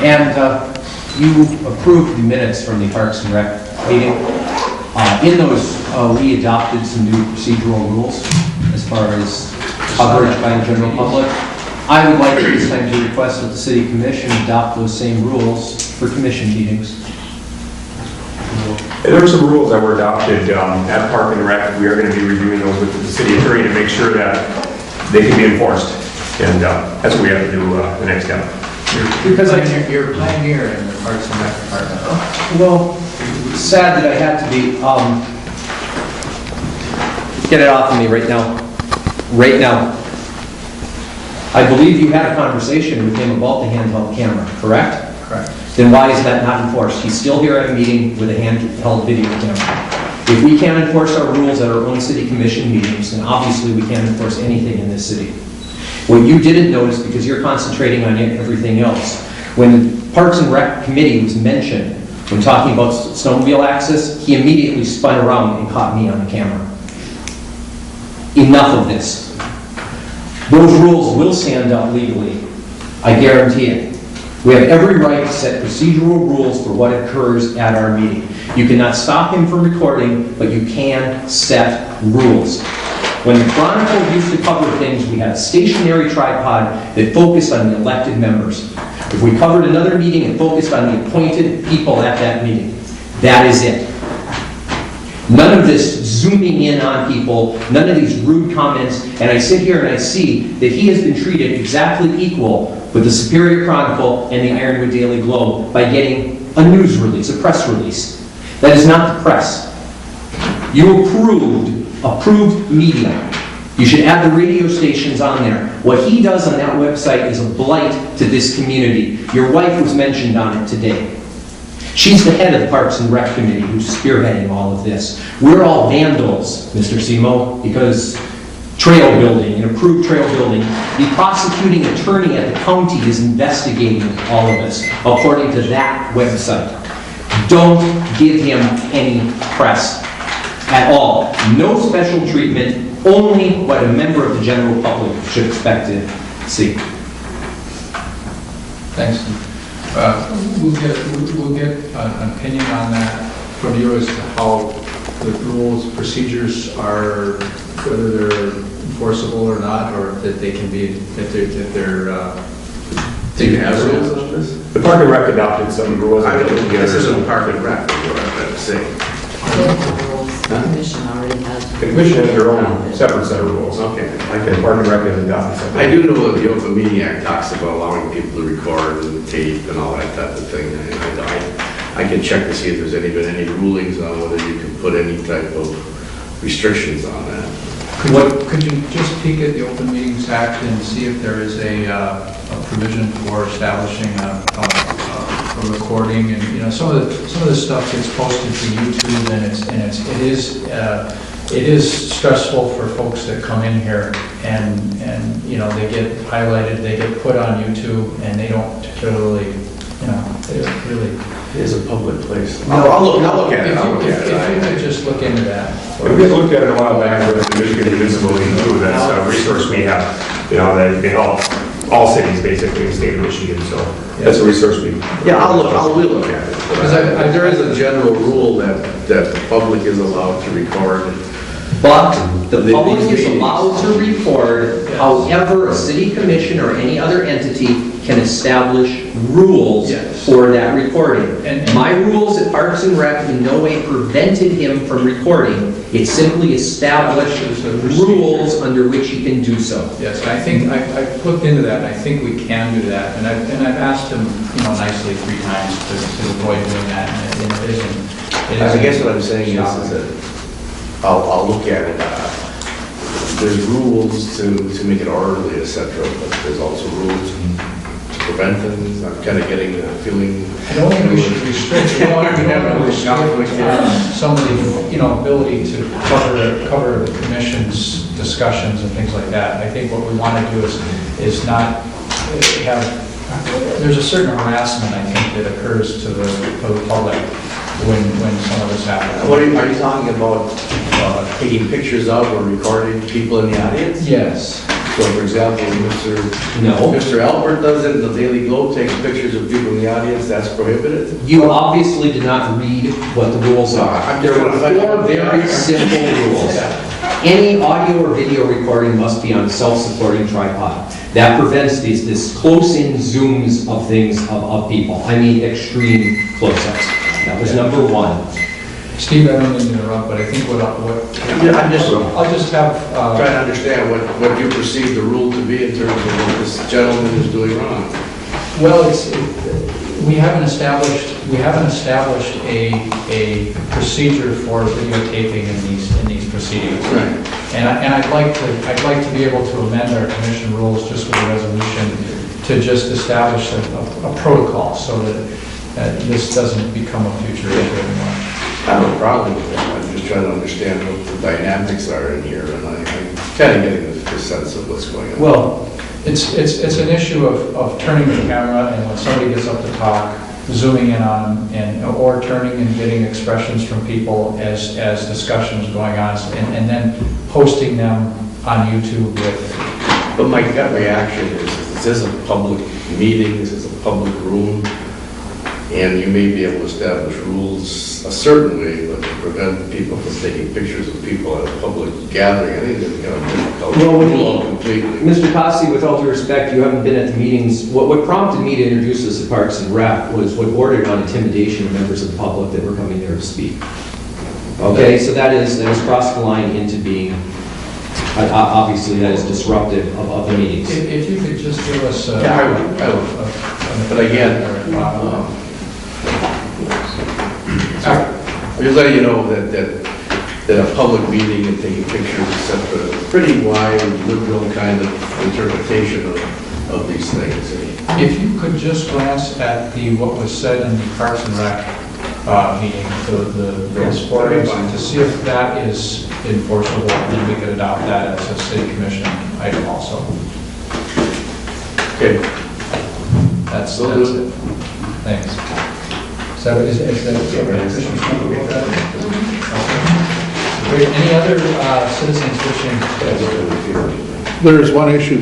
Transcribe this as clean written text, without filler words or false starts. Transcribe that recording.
And you approved the minutes from the Parks and Rec meeting. In those, we adopted some new procedural rules as far as coverage by the general public. I would like at this time to request that the City Commission adopt those same rules for commission meetings. There were some rules that were adopted at Park and Rec. We are going to be reviewing those with the city attorney to make sure that they can be enforced. And that's what we have to do the next step. Because you're a pioneer in the Parks and Rec department. Well, sad that I had to be. Get it off of me right now. Right now. I believe you had a conversation with him about the handheld camera, correct? Correct. Then why is that not enforced? He's still here at a meeting with a handheld video camera. If we can't enforce our rules at our own city commission meetings, then obviously we can't enforce anything in this city. What you didn't notice, because you're concentrating on everything else, when the Parks and Rec Committee was mentioned, when talking about snowmobile access, he immediately spun around and caught me on the camera. Enough of this. Those rules will stand up legally. I guarantee it. We have every right to set procedural rules for what occurs at our meeting. You cannot stop him from recording, but you can set rules. When the Chronicle used to cover things, we had a stationary tripod that focused on the elected members. If we covered another meeting and focused on the appointed people at that meeting, that is it. None of this zooming in on people, none of these rude comments, and I sit here and I see that he has been treated exactly equal with the Superior Chronicle and the Ironwood Daily Globe by getting a news release, a press release. That is not the press. You approved media. You should add the radio stations on there. What he does on that website is a blight to this community. Your wife was mentioned on it today. She's the head of the Parks and Rec Committee who's spearheading all of this. We're all vandals, Mr. Simo, because trail building, an approved trail building, the prosecuting attorney at the county is investigating all of this, according to that website. Don't give him any press at all. No special treatment, only what a member of the general public should expect to see. Thanks. We'll get an opinion on that from you as to how the rules, procedures are, whether they're enforceable or not, or that they can be, Do you have rules on this? The Park and Rec adopted some rules. This isn't Park and Rec, is what I'm trying to say. The commission already has. The commission has their own separate set of rules. Okay. Like the Park and Rec has adopted something. I do know that the Open Meeting Act talks about allowing people to record and tape and all that type of thing. I can check to see if there's been any rulings on whether you can put any type of restrictions on that. Could you just peek at the Open Meetings Act and see if there is a provision for establishing a recording? And some of this stuff gets posted to YouTube, and it is stressful for folks that come in here, and they get highlighted, they get put on YouTube, and they don't particularly, they really. It is a public place. No, I'll look at it. If you could just look into that. We looked at it a while back with the Michigan Municipal League too. That's a resource we have. That they help all cities basically in the state of Michigan. So that's a resource we. Yeah, we'll look at it. Because there is a general rule that the public is allowed to record. But the public is allowed to record, however, a city commission or any other entity can establish rules for that recording. And my rules at Parks and Rec in no way prevented him from recording. It simply established rules under which he can do so. Yes, I think I've looked into that, and I think we can do that. And I've asked him, nicely 3 times to avoid doing that, and it isn't. I guess what I'm saying is that I'll look at it. There's rules to make it orderly, etc., but there's also rules to prevent things. I'm kind of getting a feeling. I don't think we should restrict somebody's ability to cover the commission's discussions and things like that. I think what we want to do is not have. There's a certain harassment, I think, that occurs to the public when some of this happens. What are you talking about? Taking pictures of or recording people in the audience? Yes. So for example, No. Mr. Albert does it, and the Daily Globe takes pictures of people in the audience, that's prohibited? You obviously did not read what the rules are. I'm There just were trying to find 4 out. very simple rules. Any audio or video recording must be on a self-supporting tripod. That prevents this close-in zooms of things, of people. I mean, extreme close-ups. That was number 1. Steve, I don't mean to interrupt, but I think I'm just I'll just have, trying to understand what you perceive the rule to be in terms of what this gentleman is doing wrong. well, we haven't established a procedure for videotaping in these proceedings. Right. And I'd like to be able to amend our commission rules just with a resolution to just establish a protocol so that this doesn't become a future issue anymore. I have a problem with that. I'm just trying to understand what the dynamics are in here, and I'm kind of getting the sense of what's going on. Well, it's an issue of turning the camera and when somebody gets up to talk, zooming in on them, or turning and getting expressions from people as discussions going on, and then posting them on YouTube with. But my gut reaction is, this is a public meeting, this is a public room, and you may be able to establish rules a certain way, but to prevent people from taking pictures of people at a public gathering, I think it's kind of difficult to Well, rule out completely. Mr. Costi, with all due respect, you haven't been at the meetings. What prompted me to introduce this to Parks and Rec was what bordered on intimidation of members of the public that were coming there to speak. Okay, so that is crossed the line into being, obviously, that is disruptive of the meetings. If you could just give us. Yeah, I would. But again, I'm just letting you know that a public meeting and taking pictures, et cetera, is a pretty wide, liberal kind of interpretation of these things. If you could just glance at what was said in the Parks and Rec meeting, the sporting, to see if that is enforceable, and then we could adopt that as a city commission item also. Okay. That's Will do. it. Thanks. So is that Commissioner comfortable with that? Okay. Great. Any other citizens wishing? There is one issue